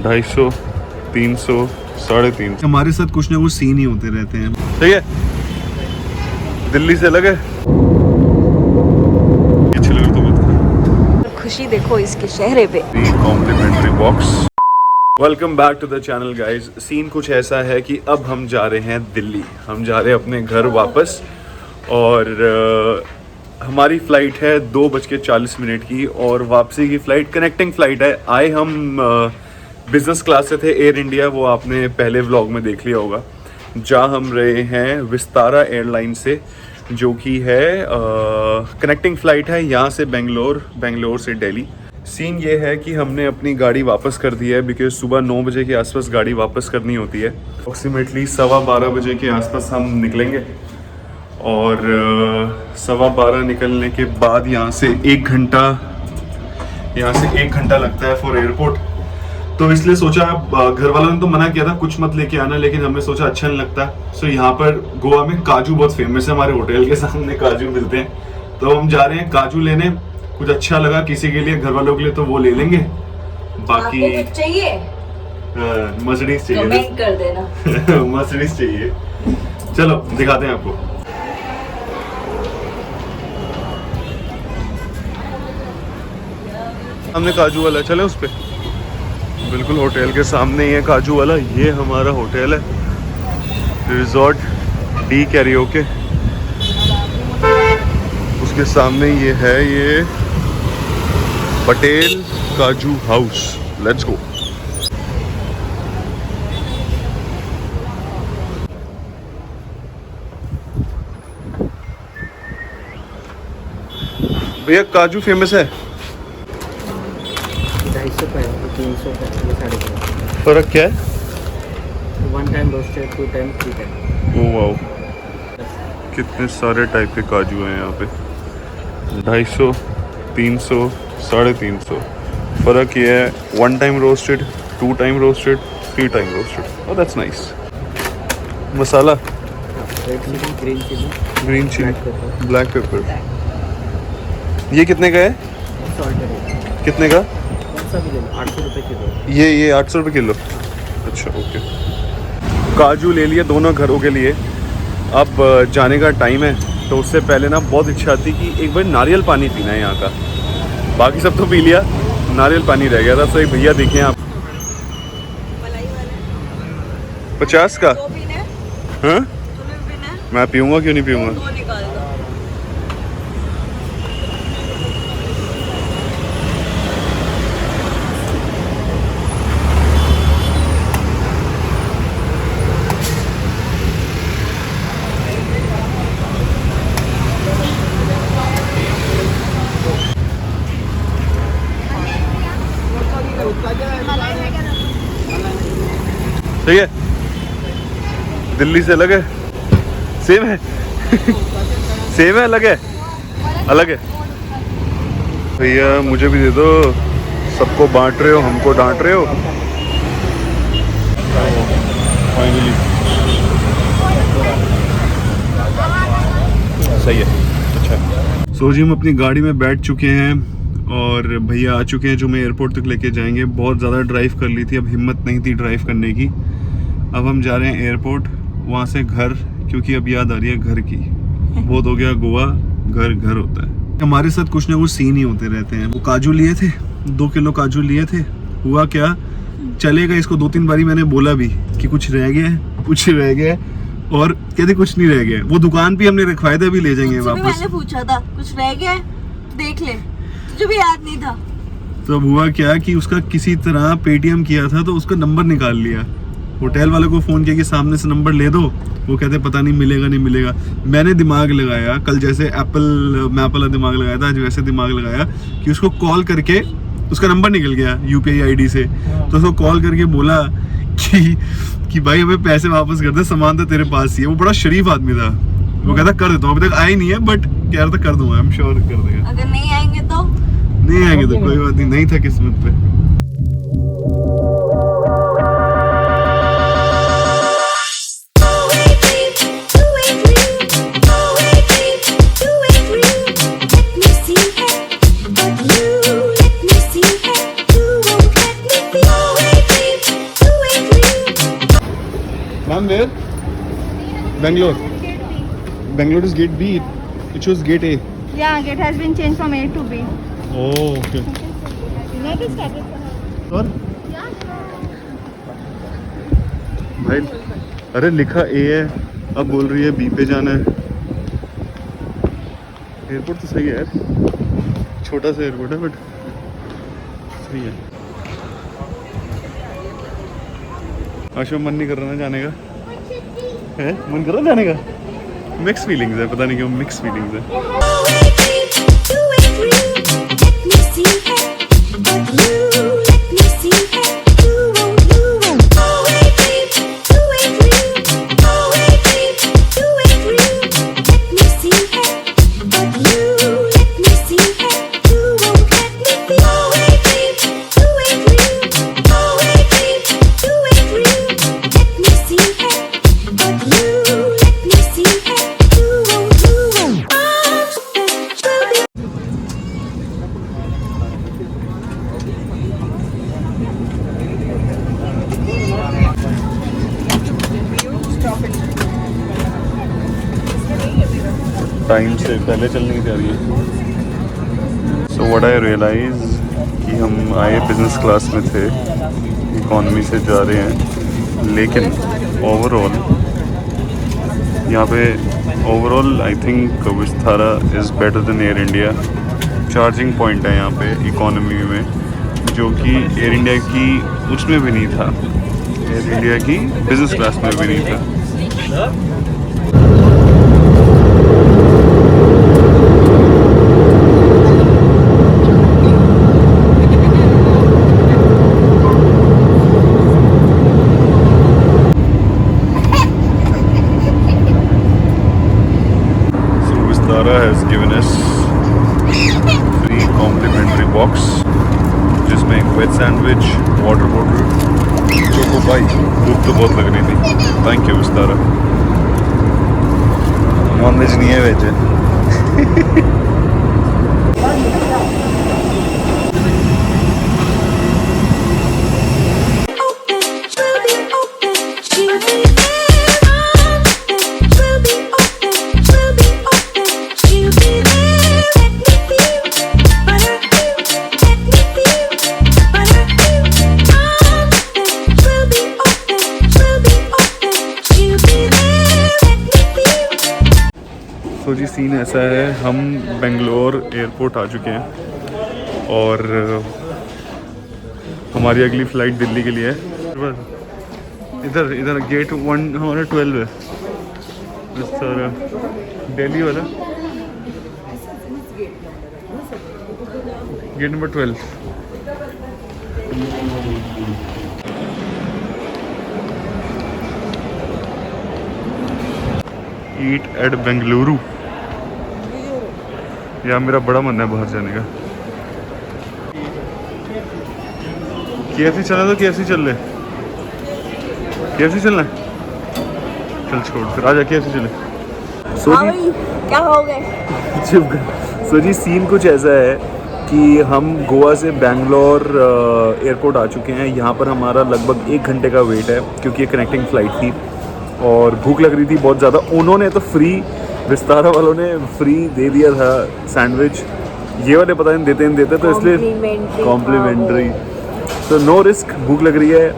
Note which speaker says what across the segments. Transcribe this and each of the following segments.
Speaker 1: 250, 300, 350। हमारे साथ कुछ ना कुछ सीन ही होते रहते हैं। ठीक है, दिल्ली से अलग है।
Speaker 2: खुशी देखो इसके चेहरे पे।
Speaker 1: Complimentary box. Welcome back to the channel guys. Scene कुछ ऐसा है कि अब हम जा रहे हैं दिल्ली, हम जा रहे हैं अपने घर वापस। और हमारी फ़्लाइट है 2:40 की और वापसी की फ़्लाइट कनेक्टिंग फ़्लाइट है। आए हम बिज़नेस क्लास से थे, एयर इंडिया, वो आपने पहले व्लॉग में देख लिया होगा। जा हम रहे हैं विस्तारा एयरलाइन से, जो कि है कनेक्टिंग फ़्लाइट है यहाँ से बेंगलोर से दिल्ली। सीन ये है कि हमने अपनी गाड़ी वापस कर दी है, बिकॉज सुबह 9 बजे के आसपास गाड़ी वापस करनी होती है। अप्रॉक्सीमेटली 12:15 बजे के आसपास हम निकलेंगे और 12:15 निकलने के बाद यहाँ से 1 घंटा लगता है फॉर एयरपोर्ट। तो इसलिए सोचा, घर वालों ने तो मना किया था कुछ मत लेके आना, लेकिन हमने सोचा अच्छा नहीं लगता। सो यहाँ पर गोवा में काजू बहुत फेमस है, हमारे होटल के सामने काजू मिलते हैं, तो हम जा रहे हैं काजू लेने। कुछ अच्छा लगा किसी के लिए, घर वालों के लिए, तो वो ले लेंगे। बाकी
Speaker 2: आपको कुछ चाहिए?
Speaker 1: मर्सिडीज चाहिए,
Speaker 2: कमेंट कर देना।
Speaker 1: मर्सिडीज चाहिए। चलो दिखाते हैं आपको। हमने काजू वाला, चले उस पे, बिल्कुल होटल के सामने ही है काजू वाला। ये हमारा होटल है, रिजॉर्ट डी कैरियोके। उसके सामने ये है, ये पटेल काजू हाउस। Let's go. भैया काजू फेमस है?
Speaker 3: 250 का है, 300 का है, 350।
Speaker 1: फर्क क्या है?
Speaker 3: 1 time roasted, 2 time, 3 time.
Speaker 1: Oh wow, कितने सारे टाइप के काजू हैं यहाँ पे। 250, 300, 350। फ़र्क ये है 1 time roasted, 2 time roasted, 3 time roasted. Oh that's nice. Masala
Speaker 3: red chilli,
Speaker 1: green chilli, black pepper. ये कितने का है?
Speaker 3: सॉल्टेड।
Speaker 1: कितने का?
Speaker 3: 800 रुपये किलो।
Speaker 1: ये 800 रुपये किलो। अच्छा ओके। काजू ले लिए दोनों घरों के लिए। अब जाने का टाइम है, तो उससे पहले ना बहुत इच्छा थी कि एक बार नारियल पानी पीना है यहाँ का। बाकी सब तो पी लिया, नारियल पानी रह गया था। तो एक भैया देखें आप, 50 का। हाँ मैं पीऊँगा, क्यों नहीं पीऊँगा। ठीक है, दिल्ली से अलग है, सेम है। सेम है, अलग है, अलग है। भैया मुझे भी दे दो, सबको बांट रहे हो, हमको डांट रहे हो। फाइनली सही है, अच्छा। सो जी हम अपनी गाड़ी में बैठ चुके हैं और भैया आ चुके हैं जो मैं एयरपोर्ट तक लेके जाएंगे। बहुत ज़्यादा ड्राइव कर ली थी, अब हिम्मत नहीं थी ड्राइव करने की। अब हम जा रहे हैं एयरपोर्ट, वहाँ से घर, क्योंकि अब याद आ रही है घर की। बहुत हो गया गोवा, घर घर होता है। हमारे साथ कुछ ना कुछ सीन ही होते रहते हैं। वो काजू लिए थे, 2 किलो काजू लिए थे। हुआ क्या, चलेगा इसको 2-3 बारी मैंने बोला भी कि कुछ रह गया है, कुछ रह गया है, और कहते कुछ नहीं रह गया। वो दुकान पे हमने रखवाए थे, अभी ले जाएंगे वापस।
Speaker 2: मैंने पूछा था कुछ रह गया है, देख ले, तुझे भी याद नहीं था।
Speaker 1: तो अब हुआ क्या कि उसका किसी तरह पेटीएम किया था, तो उसका नंबर निकाल लिया। होटल वाले को फ़ोन किया कि सामने से नंबर ले दो, वो कहते पता नहीं मिलेगा नहीं मिलेगा। मैंने दिमाग लगाया, कल जैसे मैप वाला दिमाग लगाया था, आज वैसे दिमाग लगाया कि उसको कॉल करके, उसका नंबर निकल गया UPI ID से, तो उसको कॉल करके बोला कि भाई हमें पैसे वापस कर दे, सामान तो तेरे पास ही है। वो बड़ा शरीफ आदमी था, वो कहता कर देता हूँ, अभी तक आया नहीं है, बट कह रहा था कर दूंगा, आई एम श्योर कर देगा।
Speaker 2: अगर नहीं आएंगे तो
Speaker 1: कोई बात नहीं था किस्मत पे।
Speaker 4: But you let me see it, you won't let me be.
Speaker 1: Ma'am, where? Bangalore. Bangalore is gate B. It shows gate A.
Speaker 2: Yeah, gate has been changed from A to B.
Speaker 1: Oh, okay.
Speaker 2: United States.
Speaker 1: और भाई अरे लिखा A है, अब बोल रही है B पे जाना है। एयरपोर्ट तो सही है यार, छोटा सा एयरपोर्ट है बट सही है। आशु मन नहीं कर रहा ना जाने का है? मन कर रहा जाने का? मिक्स फीलिंग्स है, पता नहीं क्यों मिक्स फीलिंग्स है। टाइम से पहले चलने की तैयारी है। सो व्हाट आई रियलाइज कि हम आए बिजनेस क्लास में थे, इकॉनमी से जा रहे हैं, लेकिन ओवरऑल यहाँ पे overall I think Vistara is better than air India. Charging point है यहाँ पे इकॉनमी में, जो कि एयर इंडिया की उसमें भी नहीं था, एयर इंडिया की बिजनेस क्लास में भी नहीं था। Vistara has given us free complimentary box जिसमें एक veg sandwich, water bottle, choco pie, भूख तो बहुत लग रही थी। Thank you Vistara. Non veg नहीं है, वेज है। तो जी सीन ऐसा है, हम बेंगलोर एयरपोर्ट आ चुके हैं और हमारी अगली फ़्लाइट दिल्ली के लिए है। इधर इधर गेट 1 हमारा 12 है, विस्तारा दिल्ली वाला गेट नंबर 12। ईट एट बेंगलुरु। यार मेरा बड़ा मन है बाहर जाने का। KFC चलना तो KFC चल ले, KFC चलना है? चल छोड़ फिर, आजा KFC चले। सो जी
Speaker 2: क्या हो गए?
Speaker 1: सो जी सीन कुछ ऐसा है कि हम गोवा से बेंगलोर एयरपोर्ट आ चुके हैं। यहाँ पर हमारा लगभग 1 घंटे का वेट है, क्योंकि ये कनेक्टिंग फ़्लाइट थी और भूख लग रही थी बहुत ज़्यादा। उन्होंने तो फ्री, विस्तारा वालों ने फ्री दे दिया था सैंडविच, ये वाले पता नहीं देते तो इसलिए कॉम्प्लीमेंट्री। तो नो रिस्क, भूख लग रही है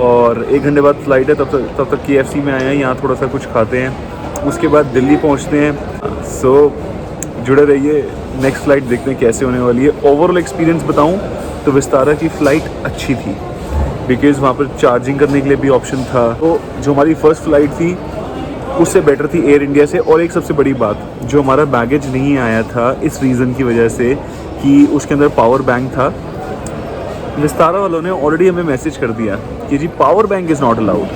Speaker 1: और 1 घंटे बाद फ्लाइट है, तब तक KFC में आए हैं, यहाँ थोड़ा सा कुछ खाते हैं, उसके बाद दिल्ली पहुँचते हैं। सो जुड़े रहिए, नेक्स्ट फ़्लाइट देखते हैं कैसे होने वाली है। ओवरऑल एक्सपीरियंस बताऊँ तो विस्तारा की फ़्लाइट अच्छी थी, बिकॉज़ वहाँ पर चार्जिंग करने के लिए भी ऑप्शन था। तो जो हमारी फ़र्स्ट फ़्लाइट थी उससे बेटर थी एयर इंडिया से। और एक सबसे बड़ी बात, जो हमारा बैगेज नहीं आया था इस रीज़न की वजह से कि उसके अंदर पावर बैंक था। विस्तारा वालों ने ऑलरेडी हमें मैसेज कर दिया कि जी power bank is not allowed.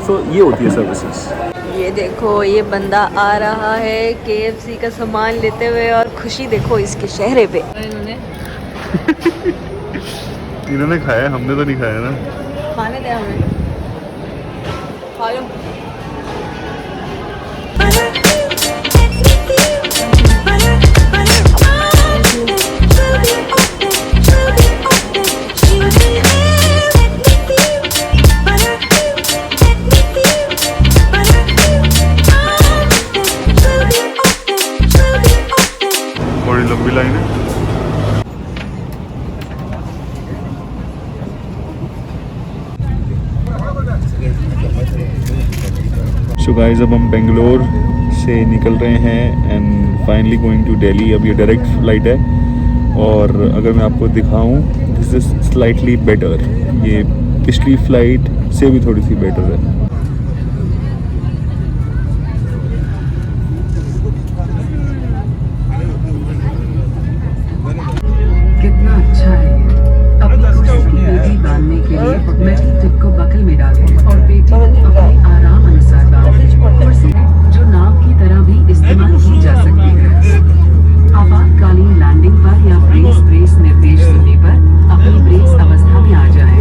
Speaker 1: So ये होती है सर्विसेज।
Speaker 2: ये देखो, ये बंदा आ रहा है KFC का सामान लेते हुए, और खुशी देखो इसके चेहरे पे।
Speaker 1: इन्होंने खाया, हमने तो नहीं खाया ना।
Speaker 2: खाने दे हमें, खा लो।
Speaker 1: सो गाइस अब हम बेंगलोर से निकल रहे हैं and finally going to Delhi. अब ये डायरेक्ट फ्लाइट है और अगर मैं आपको दिखाऊं दिस इज स्लाइटली बेटर, ये पिछली फ्लाइट से भी थोड़ी सी बेटर है।
Speaker 4: कितना अच्छा है ये। अपनी खुशी की बेटी बांधने के लिए मेटल टिप को बकल में डालें और बेटी को अपने आराम अनुसार बांधें। कुर्सी जो नाव की तरह भी इस्तेमाल की जा सकती है। आपातकालीन लैंडिंग पर या ब्रेस निर्देश सुनने पर अपनी ब्रेस अवस्था में आ जाएं।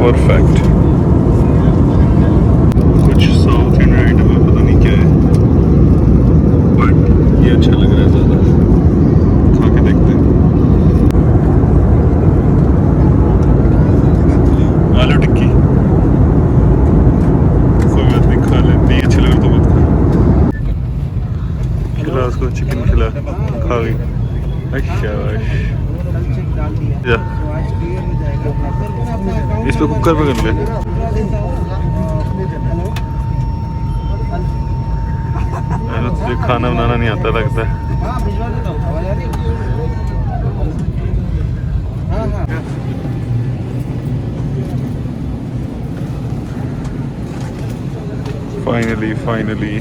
Speaker 1: परफेक्ट। कुछ साउथ इंडियन आइटम है, पता नहीं क्या है, बट ये अच्छा लग रहा है, ज़्यादा खा के देखते हैं। आलू टिक्की कोई बात नहीं, खा ले, नहीं अच्छा लगा तो मत खा। खिला उसको चिकन, खिला, खा गई। अच्छा इस पे कुकर पे कर ले। तुझे खाना बनाना नहीं आता लगता है। फाइनली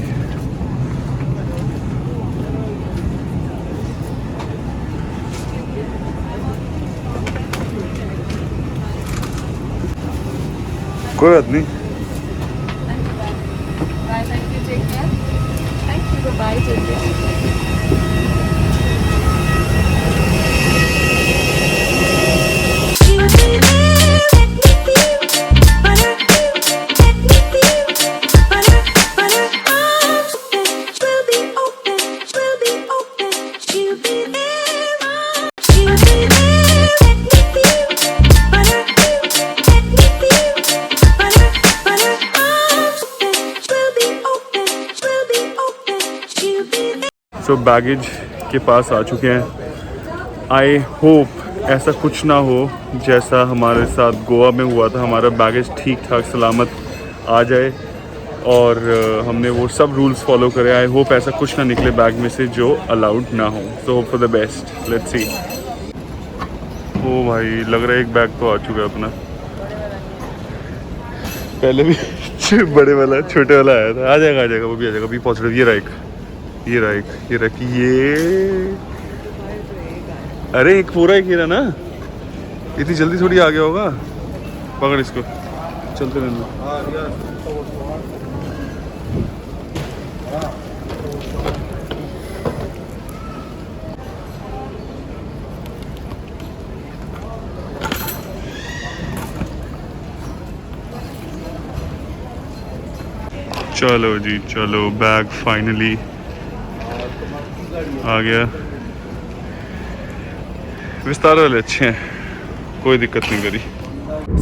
Speaker 1: कोई बात नहीं। सो बैगेज के पास आ चुके हैं। आई होप ऐसा कुछ ना हो जैसा हमारे साथ गोवा में हुआ था। हमारा बैगेज ठीक ठाक सलामत आ जाए और हमने वो सब रूल्स फॉलो करे। आई होप ऐसा कुछ ना निकले बैग में से जो अलाउड ना हो। So hope for the best, let's see. ओ भाई लग रहा है एक बैग तो आ चुका है अपना। पहले भी बड़े वाला छोटे वाला आया था। आ जाएगा वो भी आ जाएगा। अभी पहुँच रहा है। ये रहा ये। अरे एक पूरा एक ही रहा ना, इतनी जल्दी थोड़ी आ गया होगा। पकड़ इसको, चलते रहना। चलो जी चलो, बैग फाइनली आ गया। विस्तार वाले अच्छे हैं, कोई दिक्कत नहीं करी।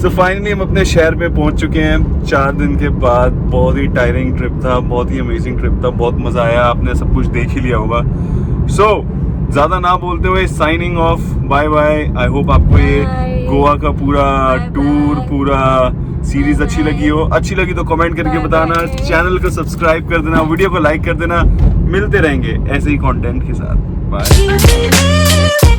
Speaker 1: सो फाइनली हम अपने शहर में पहुंच चुके हैं 4 दिन के बाद। बहुत ही टायरिंग ट्रिप था, बहुत ही अमेजिंग ट्रिप था, बहुत मज़ा आया। आपने सब कुछ देख ही लिया होगा। सो ज़्यादा ना बोलते हुए signing off, bye bye. I hope आपको ये गोवा का पूरा टूर, पूरा सीरीज अच्छी लगी हो। अच्छी लगी तो कमेंट करके बताना, चैनल को सब्सक्राइब कर देना, वीडियो को लाइक कर देना। मिलते रहेंगे ऐसे ही कंटेंट के साथ। बाय।